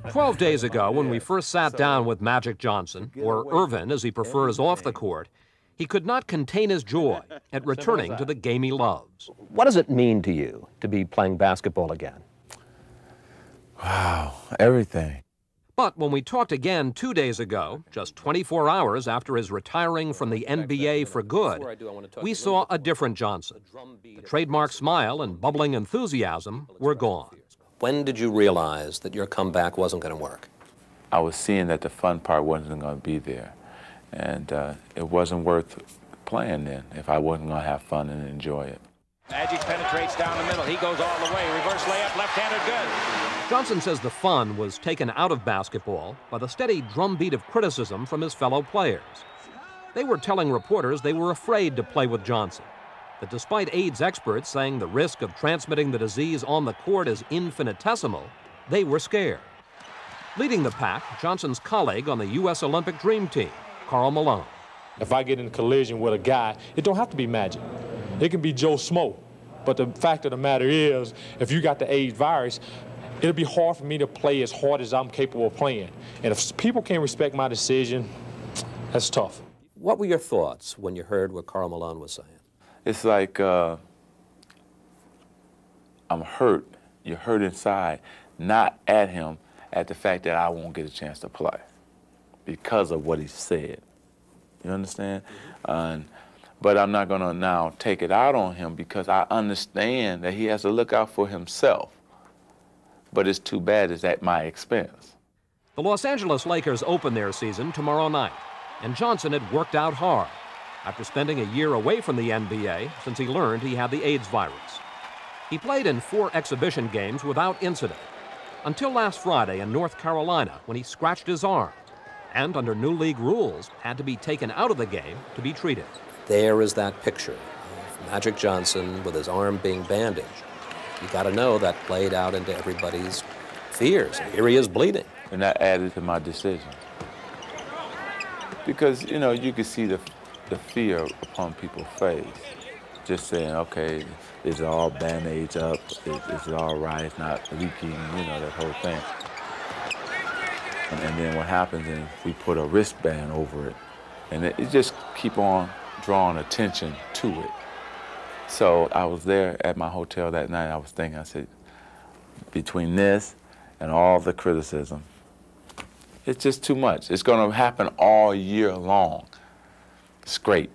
"12 days ago, when we first sat down with Magic Johnson, or Ervin as he prefers off the court, he could not contain his joy at returning to the game he loves." What does it mean to you to be playing basketball again? Wow, everything. But when we talked again 2 days ago, just 24 hours after his retiring from the NBA for good, we saw a different Johnson. The trademark smile and bubbling enthusiasm were gone. When did you realize that your comeback wasn't going to work? I was seeing that the fun part wasn't going to be there. And it wasn't worth playing then if I wasn't going to have fun and enjoy it. Magic penetrates down the middle. He goes all the way. Reverse layup, left-handed, good. Johnson says the fun was taken out of basketball by the steady drumbeat of criticism from his fellow players. They were telling reporters they were afraid to play with Johnson, that despite AIDS experts saying the risk of transmitting the disease on the court is infinitesimal, they were scared. Leading the pack, Johnson's colleague on the U.S. Olympic Dream Team, Karl Malone. If I get in a collision with a guy, it don't have to be Magic. It can be Joe Smo. But the fact of the matter is, if you got the AIDS virus, it'll be hard for me to play as hard as I'm capable of playing. And if people can't respect my decision, that's tough. What were your thoughts when you heard what Karl Malone was saying? It's like I'm hurt. You're hurt inside, not at him, at the fact that I won't get a chance to play because of what he said. You understand? But I'm not going to now take it out on him because I understand that he has to look out for himself. But it's too bad it's at my expense. The Los Angeles Lakers open their season tomorrow night, and Johnson had worked out hard after spending a year away from the NBA since he learned he had the AIDS virus. He played in 4 exhibition games without incident, until last Friday in North Carolina when he scratched his arm, and under new league rules had to be taken out of the game to be treated. There is that picture of Magic Johnson with his arm being bandaged. You got to know that played out into everybody's fears. And here he is bleeding. And that added to my decision. Because, you know, you could see the fear upon people's face. Just saying, okay, is it all band-aids up? Is it all right? It's not leaking, you know, that whole thing. And then what happens is we put a wristband over it. And it just keep on drawing attention to it. So I was there at my hotel that night. I was thinking, I said, between this and all the criticism, it's just too much. It's going to happen all year long. It's great.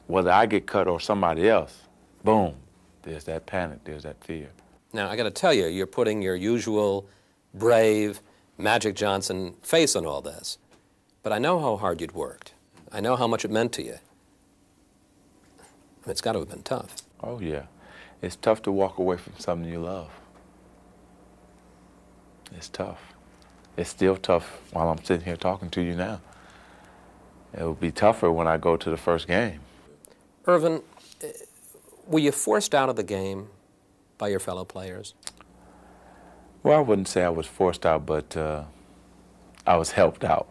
Whether I get cut or somebody else, boom, there's that panic, there's that fear. Now, I got to tell you, you're putting your usual brave Magic Johnson face on all this. But I know how hard you'd worked. I know how much it meant to you. It's got to have been tough. Oh, yeah. It's tough to walk away from something you love. It's tough. It's still tough while I'm sitting here talking to you now. It will be tougher when I go to the first game. Ervin, were you forced out of the game by your fellow players? Well, I wouldn't say I was forced out, but I was helped out.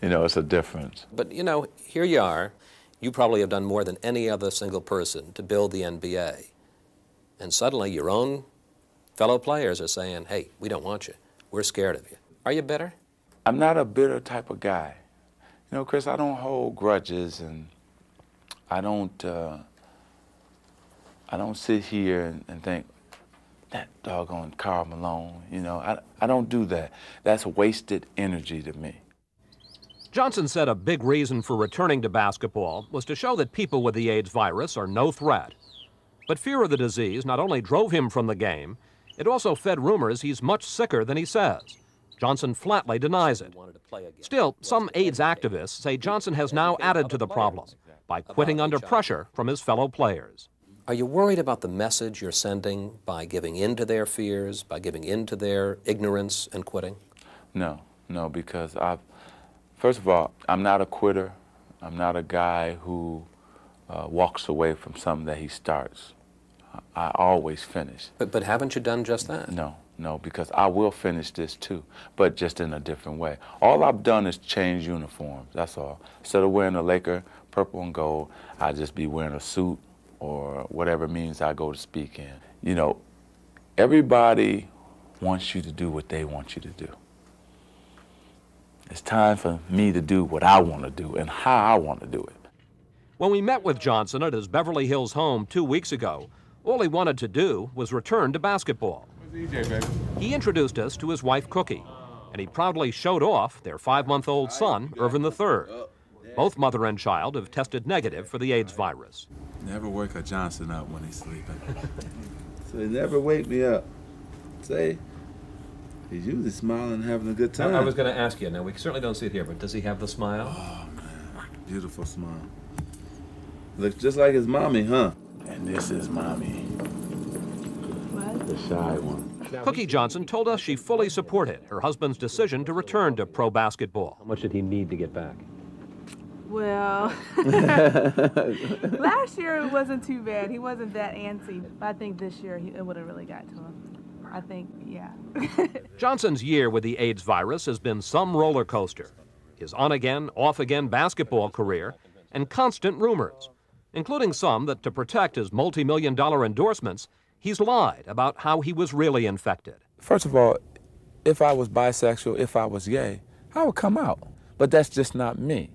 You know, it's a difference. But, you know, here you are. You probably have done more than any other single person to build the NBA. And suddenly your own fellow players are saying, hey, we don't want you. We're scared of you. Are you bitter? I'm not a bitter type of guy. You know, Chris, I don't hold grudges, and I don't sit here and think, that doggone Karl Malone, you know, I don't do that. That's wasted energy to me. Johnson said a big reason for returning to basketball was to show that people with the AIDS virus are no threat. But fear of the disease not only drove him from the game, it also fed rumors he's much sicker than he says. Johnson flatly denies it. Still, some AIDS activists say Johnson has now added to the problem by quitting under pressure from his fellow players. Are you worried about the message you're sending by giving in to their fears, by giving in to their ignorance and quitting? No, because first of all, I'm not a quitter. I'm not a guy who walks away from something that he starts. I always finish. But haven't you done just that? No, because I will finish this too, but just in a different way. All I've done is change uniforms, that's all. Instead of wearing a Laker purple and gold, I'll just be wearing a suit or whatever means I go to speak in. You know, everybody wants you to do what they want you to do. It's time for me to do what I want to do and how I want to do it. When we met with Johnson at his Beverly Hills home 2 weeks ago, all he wanted to do was return to basketball. Where's EJ, baby? He introduced us to his wife, Cookie, and he proudly showed off their 5-month-old son, Ervin III. Both mother and child have tested negative for the AIDS virus. Never wake a Johnson up when he's sleeping. So he never wake me up. Say, he's usually smiling and having a good time. I was going to ask you, now we certainly don't see it here, but does he have the smile? Oh, man, beautiful smile. Looks just like his mommy, huh? And this is mommy. What? The shy one. Cookie Johnson told us she fully supported her husband's decision to return to pro basketball. How much did he need to get back? Well, last year it wasn't too bad. He wasn't that antsy. But I think this year it would have really got to him. I think, yeah. Johnson's year with the AIDS virus has been some roller coaster. His on-again, off-again basketball career and constant rumors, including some that to protect his multi-million-dollar endorsements, he's lied about how he was really infected. First of all, if I was bisexual, if I was gay, I would come out. But that's just not me.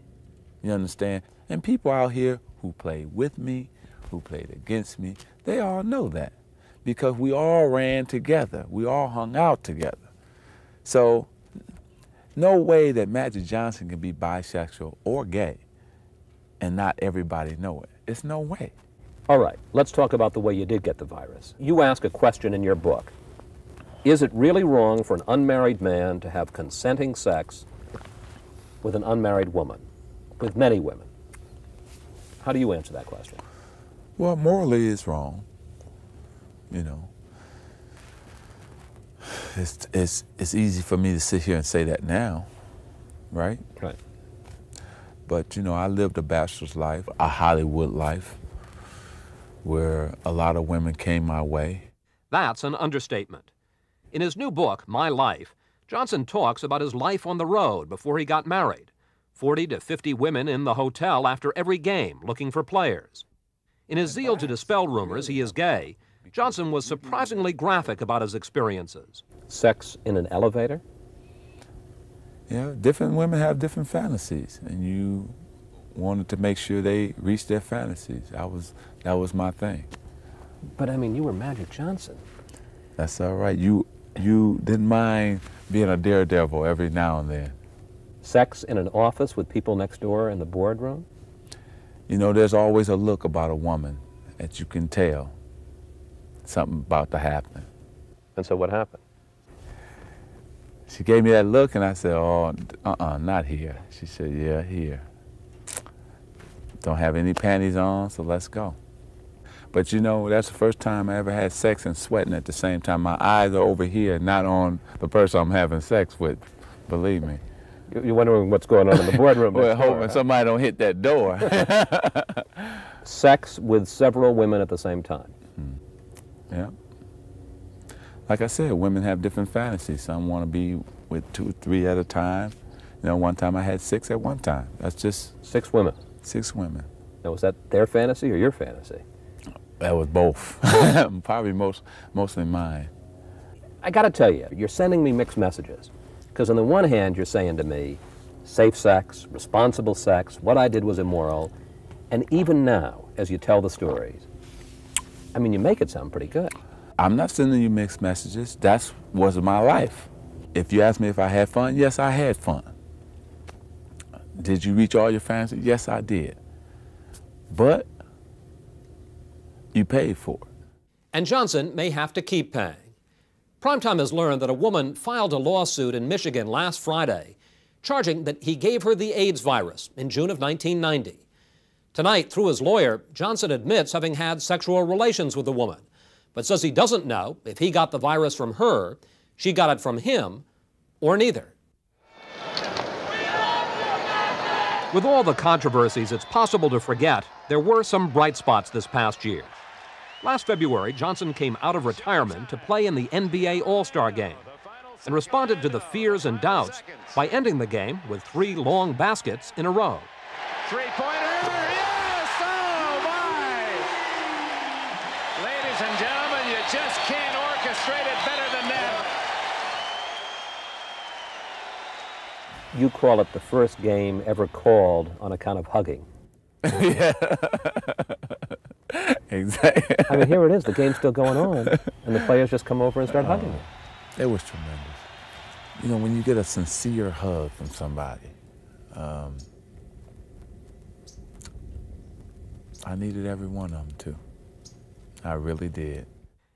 You understand? And people out here who played with me, who played against me, they all know that. Because we all ran together. We all hung out together. So, no way that Magic Johnson can be bisexual or gay and not everybody know it. It's no way. All right, let's talk about the way you did get the virus. You ask a question in your book. Is it really wrong for an unmarried man to have consenting sex with an unmarried woman, with many women? How do you answer that question? Well, morally it's wrong. You know, it's easy for me to sit here and say that now, right? Right. But, you know, I lived a bachelor's life, a Hollywood life, where a lot of women came my way. That's an understatement. In his new book, My Life, Johnson talks about his life on the road before he got married. 40 to 50 women in the hotel after every game looking for players. In his zeal to dispel rumors he is gay, Johnson was surprisingly graphic about his experiences. Sex in an elevator? Yeah, different women have different fantasies, and you wanted to make sure they reached their fantasies. That was my thing. But I mean, you were Magic Johnson. That's all right. You didn't mind being a daredevil every now and then. Sex in an office with people next door in the boardroom? You know, there's always a look about a woman that you can tell something about to happen. And so what happened? She gave me that look, and I said, oh, not here. She said, yeah, here. Don't have any panties on, so let's go. But you know, that's the first time I ever had sex and sweating at the same time. My eyes are over here, not on the person I'm having sex with, believe me. You're wondering what's going on in the boardroom. Well, hoping somebody don't hit that door. Sex with several women at the same time. Yeah. Like I said, women have different fantasies. Some want to be with 2 or 3 at a time. You know, one time I had 6 at one time. That's just 6 women. 6 women. Now, was that their fantasy or your fantasy? That was both. Probably mostly mine. I got to tell you, you're sending me mixed messages. Because on the one hand, you're saying to me, safe sex, responsible sex, what I did was immoral. And even now, as you tell the stories, I mean, you make it sound pretty good. I'm not sending you mixed messages. That was my life. If you ask me if I had fun, yes, I had fun. Did you reach all your fantasies? Yes, I did. But you paid for it. And Johnson may have to keep paying. Primetime has learned that a woman filed a lawsuit in Michigan last Friday, charging that he gave her the AIDS virus in June of 1990. Tonight, through his lawyer, Johnson admits having had sexual relations with the woman, but says he doesn't know if he got the virus from her, she got it from him, or neither. With all the controversies, it's possible to forget there were some bright spots this past year. Last February, Johnson came out of retirement to play in the NBA All-Star Game and responded to the fears and doubts by ending the game with 3 long baskets in a row. Three-pointer, yes! Oh, my! Ladies and gentlemen, you just can't orchestrate it better than that. You call it the first game ever called on account of hugging. Yeah. Exactly. I mean, here it is. The game's still going on, and the players just come over and start hugging you. It was tremendous. You know, when you get a sincere hug from somebody, I needed every one of them, too. I really did.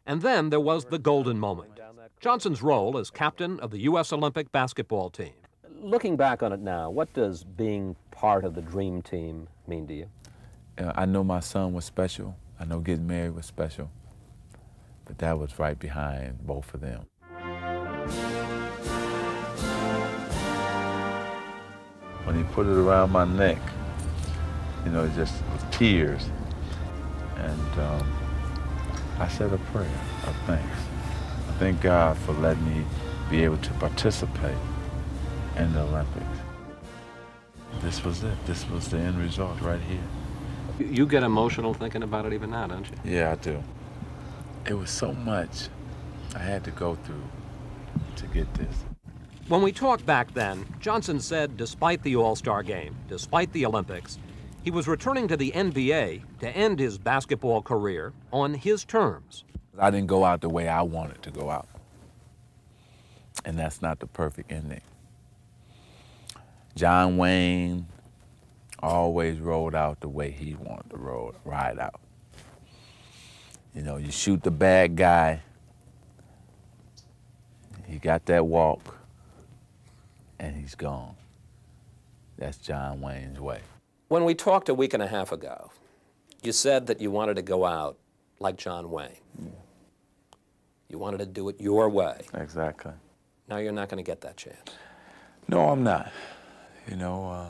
And then there was the golden moment. Johnson's role as captain of the U.S. Olympic basketball team. Looking back on it now, what does being part of the dream team mean to you? I know my son was special. I know getting married was special. But that was right behind both of them. When he put it around my neck, you know, just with tears. And I said a prayer of thanks. I thank God for letting me be able to participate in the Olympics. This was it. This was the end result right here. You get emotional thinking about it even now, don't you? Yeah, I do. It was so much I had to go through to get this. When we talked back then, Johnson said despite the All-Star game, despite the Olympics, he was returning to the NBA to end his basketball career on his terms. I didn't go out the way I wanted to go out. And that's not the perfect ending. John Wayne always rolled out the way he wanted to ride out. You know, you shoot the bad guy, he got that walk, and he's gone. That's John Wayne's way. When we talked a week and a half ago, you said that you wanted to go out like John Wayne. Yeah. You wanted to do it your way. Exactly. Now you're not going to get that chance. No, I'm not. You know,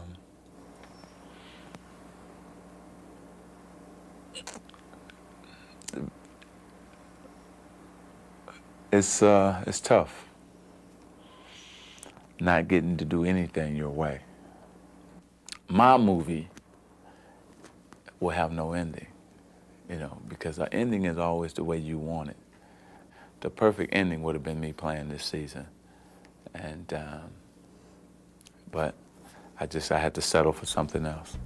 it's tough not getting to do anything your way. My movie will have no ending, you know, because the ending is always the way you want it. The perfect ending would have been me playing this season, and but I had to settle for something else.